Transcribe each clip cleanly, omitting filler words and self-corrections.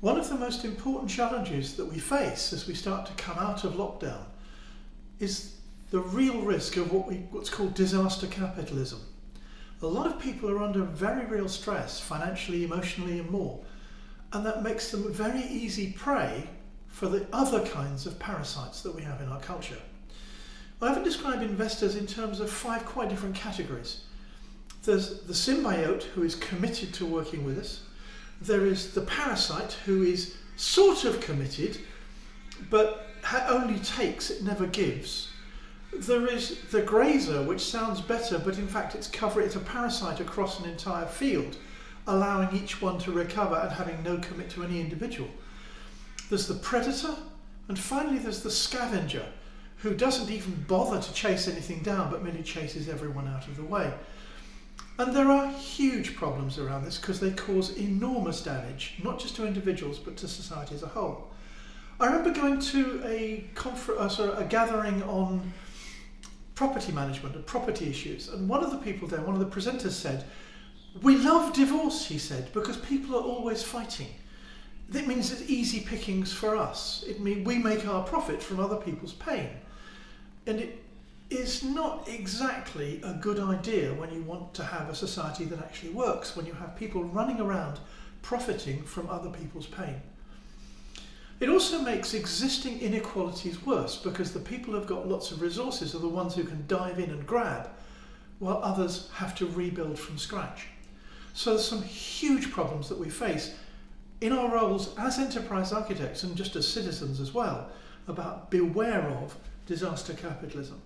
One of the most important challenges that we face as we start to come out of lockdown is the real risk of what's called disaster capitalism. A lot of people are under very real stress, financially, emotionally and more, and that makes them a very easy prey for the other kinds of parasites that we have in our culture. I often describe investors in terms of 5 quite different categories. There's the symbiote who is committed to working with us. There is the parasite who is sort of committed, but only takes, it never gives. There is the grazer, which sounds better, but in fact it's a parasite across an entire field, allowing each one to recover and having no commit to any individual. There's the predator, and finally there's the scavenger, who doesn't even bother to chase anything down, but merely chases everyone out of the way. And there are huge problems around this because they cause enormous damage, not just to individuals, but to society as a whole. I remember going to a gathering on property management and property issues, and one of the people there, one of the presenters said, "We love divorce," he said, "because people are always fighting. That means it's easy pickings for us. It means we make our profit from other people's pain." And it is not exactly a good idea when you want to have a society that actually works, when you have people running around profiting from other people's pain. It also makes existing inequalities worse because the people who've got lots of resources are the ones who can dive in and grab, while others have to rebuild from scratch. So there's some huge problems that we face in our roles as enterprise architects and just as citizens as well, about beware of disaster capitalism.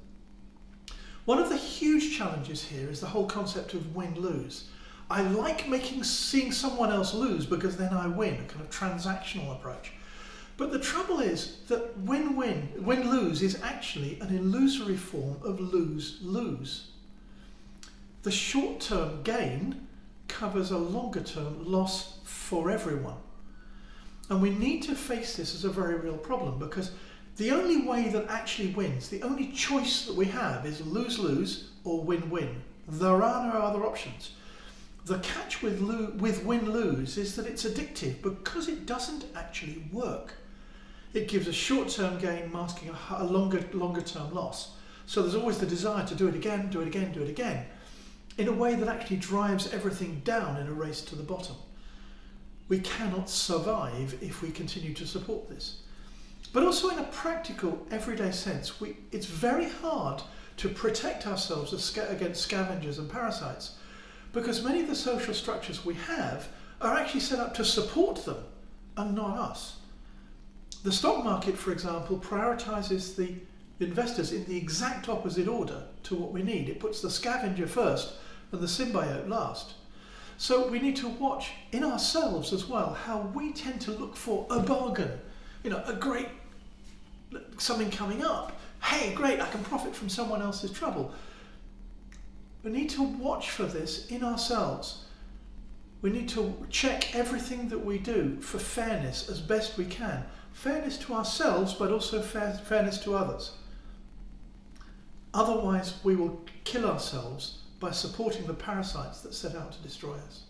One of the huge challenges here is the whole concept of win-lose. I like seeing someone else lose because then I win, a kind of transactional approach. But the trouble is that win-lose is actually an illusory form of lose-lose. The short-term gain covers a longer-term loss for everyone. And we need to face this as a very real problem, because the only way that actually wins, the only choice that we have is lose-lose or win-win. There are no other options. The catch with win-lose is that it's addictive because it doesn't actually work. It gives a short-term gain masking a longer-term loss. So there's always the desire to do it again, do it again, do it again, in a way that actually drives everything down in a race to the bottom. We cannot survive if we continue to support this. But also in a practical, everyday sense, it's very hard to protect ourselves against scavengers and parasites, because many of the social structures we have are actually set up to support them and not us. The stock market, for example, prioritises the investors in the exact opposite order to what we need. It puts the scavenger first and the symbiote last. So we need to watch in ourselves as well how we tend to look for a bargain, something coming up. Hey, great, I can profit from someone else's trouble. We need to watch for this in ourselves. We need to check everything that we do for fairness as best we can. Fairness to ourselves, but also fairness to others. Otherwise, we will kill ourselves by supporting the parasites that set out to destroy us.